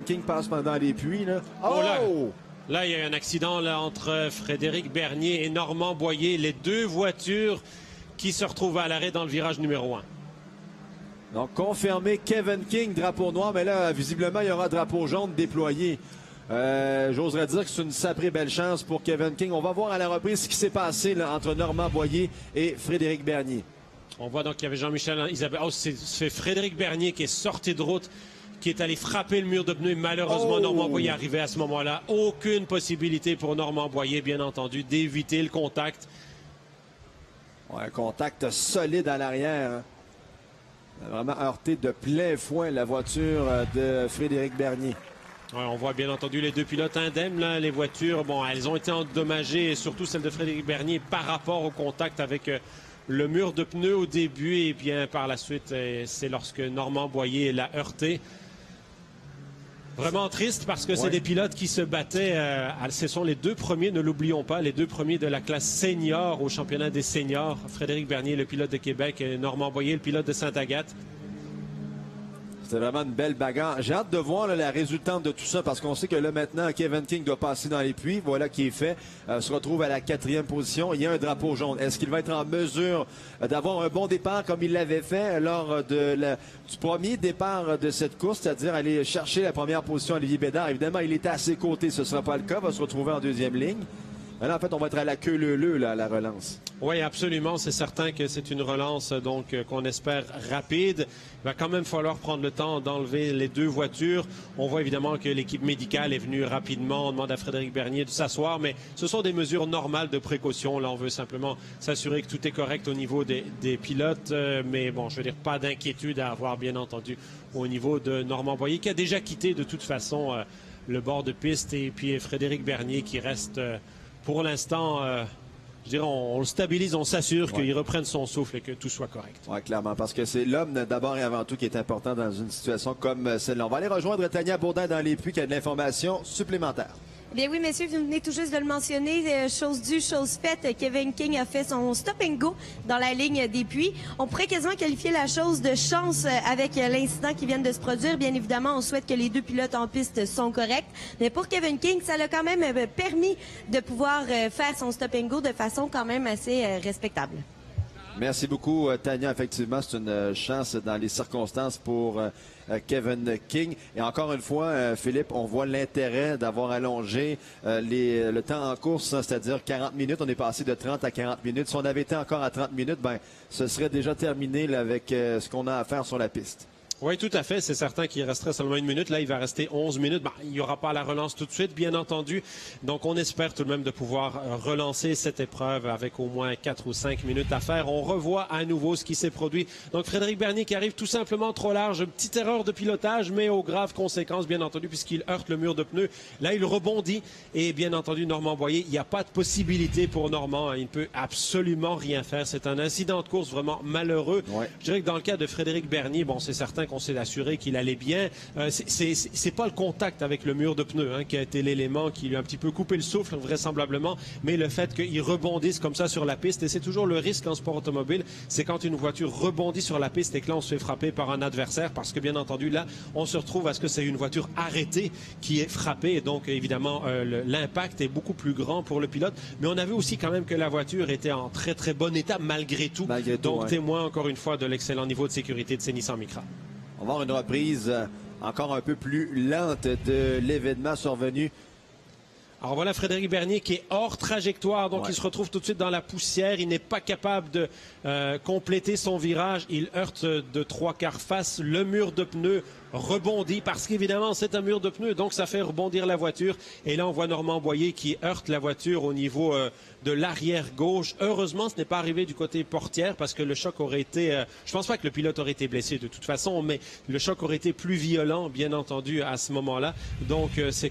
King passe pendant les puits. Là. Oh! Là, il y a eu un accident là, entre Frédéric Bernier et Normand Boyer. Les deux voitures qui se retrouvent à l'arrêt dans le virage numéro 1. Donc, confirmé Kevin King, drapeau noir. Mais là, visiblement, il y aura drapeau jaune déployé. J'oserais dire que c'est une sacrée belle chance pour Kevin King. On va voir à la reprise ce qui s'est passé là, entre Normand Boyer et Frédéric Bernier. On voit donc qu'il y avait Jean-Michel Isabelle. Oh, c'est Frédéric Bernier qui est sorti de route, qui est allé frapper le mur de pneus. Malheureusement, Normand Boyer est arrivé à ce moment-là. Aucune possibilité pour Normand Boyer, bien entendu, d'éviter le contact. Ouais, un contact solide à l'arrière. Hein. Vraiment heurté de plein fouet la voiture de Frédéric Bernier. Ouais, on voit bien entendu les deux pilotes indemnes. Là, les voitures, bon, elles ont été endommagées, et surtout celle de Frédéric Bernier, par rapport au contact avec le mur de pneus au début. Et bien par la suite, c'est lorsque Normand Boyer l'a heurté. Vraiment triste parce que c'est des pilotes qui se battaient. Ce sont les deux premiers, ne l'oublions pas, les deux premiers de la classe senior au championnat des seniors. Frédéric Bernier, le pilote de Québec, et Normand Boyer, le pilote de Sainte-Agathe. C'était vraiment une belle bagarre. J'ai hâte de voir là, la résultante de tout ça parce qu'on sait que là maintenant, Kevin King doit passer dans les puits. Voilà qui est fait. Se retrouve à la 4e position. Il y a un drapeau jaune. Est-ce qu'il va être en mesure d'avoir un bon départ comme il l'avait fait lors du premier départ de cette course, c'est-à-dire aller chercher la première position à Olivier Bédard? Évidemment, il était à ses côtés. Ce ne sera pas le cas. Il va se retrouver en 2e ligne. Mais là, en fait, on va être à la queue leu-leu à la relance. Oui, absolument. C'est certain que c'est une relance donc qu'on espère rapide. Il va quand même falloir prendre le temps d'enlever les deux voitures. On voit évidemment que l'équipe médicale est venue rapidement. On demande à Frédéric Bernier de s'asseoir, mais ce sont des mesures normales de précaution. Là, on veut simplement s'assurer que tout est correct au niveau des pilotes. Mais bon, je veux dire, pas d'inquiétude à avoir, bien entendu, au niveau de Normand Boyer, qui a déjà quitté de toute façon le bord de piste. Et puis Frédéric Bernier qui reste... pour l'instant, je dirais, on le stabilise, on s'assure qu'il reprenne son souffle et que tout soit correct. Oui, clairement, parce que c'est l'homme d'abord et avant tout qui est important dans une situation comme celle-là. On va aller rejoindre Tania Bourdin dans les puits qui a de l'information supplémentaire. Bien oui, messieurs, vous venez tout juste de le mentionner. Chose due, chose faite. Kevin King a fait son stop and go dans la ligne des puits. On pourrait quasiment qualifier la chose de chance avec l'incident qui vient de se produire. Bien évidemment, on souhaite que les deux pilotes en piste sont corrects. Mais pour Kevin King, ça l'a quand même permis de pouvoir faire son stop and go de façon quand même assez respectable. Merci beaucoup, Tania. Effectivement, c'est une chance dans les circonstances pour Kevin King. Et encore une fois, Philippe, on voit l'intérêt d'avoir allongé le temps en course, hein, c'est-à-dire 40 minutes. On est passé de 30 à 40 minutes. Si on avait été encore à 30 minutes, ben, ce serait déjà terminé là, avec ce qu'on a à faire sur la piste. Oui, tout à fait. C'est certain qu'il resterait seulement 1 minute. Là, il va rester 11 minutes. Ben, il n'y aura pas la relance tout de suite, bien entendu. Donc, on espère tout de même de pouvoir relancer cette épreuve avec au moins 4 ou 5 minutes à faire. On revoit à nouveau ce qui s'est produit. Donc, Frédéric Bernier qui arrive tout simplement trop large. Une petite erreur de pilotage, mais aux graves conséquences, bien entendu, puisqu'il heurte le mur de pneus. Là, il rebondit. Et bien entendu, Normand Boyer, il n'y a pas de possibilité pour Normand. Il ne peut absolument rien faire. C'est un incident de course vraiment malheureux. Ouais. Je dirais que dans le cas de Frédéric Bernier, bon, c'est certain qu'on s'est assuré qu'il allait bien. C'est pas le contact avec le mur de pneus qui a été l'élément qui lui a un petit peu coupé le souffle, vraisemblablement, mais le fait qu'il rebondisse comme ça sur la piste, et c'est toujours le risque en sport automobile, c'est quand une voiture rebondit sur la piste et que là, on se fait frapper par un adversaire, parce que bien entendu, là, on se retrouve à ce que c'est une voiture arrêtée qui est frappée, et donc, évidemment, l'impact est beaucoup plus grand pour le pilote, mais on a vu aussi quand même que la voiture était en très, très bon état, malgré tout. Donc, témoin, encore une fois, de l'excellent niveau de sécurité de ces Nissan Micra. On va avoir une reprise encore un peu plus lente de l'événement survenu. Alors voilà Frédéric Bernier qui est hors trajectoire, donc il se retrouve tout de suite dans la poussière. Il n'est pas capable de compléter son virage. Il heurte de 3/4 face le mur de pneus, rebondit parce qu'évidemment c'est un mur de pneus, donc ça fait rebondir la voiture. Et là on voit Normand Boyer qui heurte la voiture au niveau de l'arrière gauche. Heureusement ce n'est pas arrivé du côté portière parce que le choc aurait été... je pense pas que le pilote aurait été blessé de toute façon, mais le choc aurait été plus violent bien entendu à ce moment-là. Donc c'est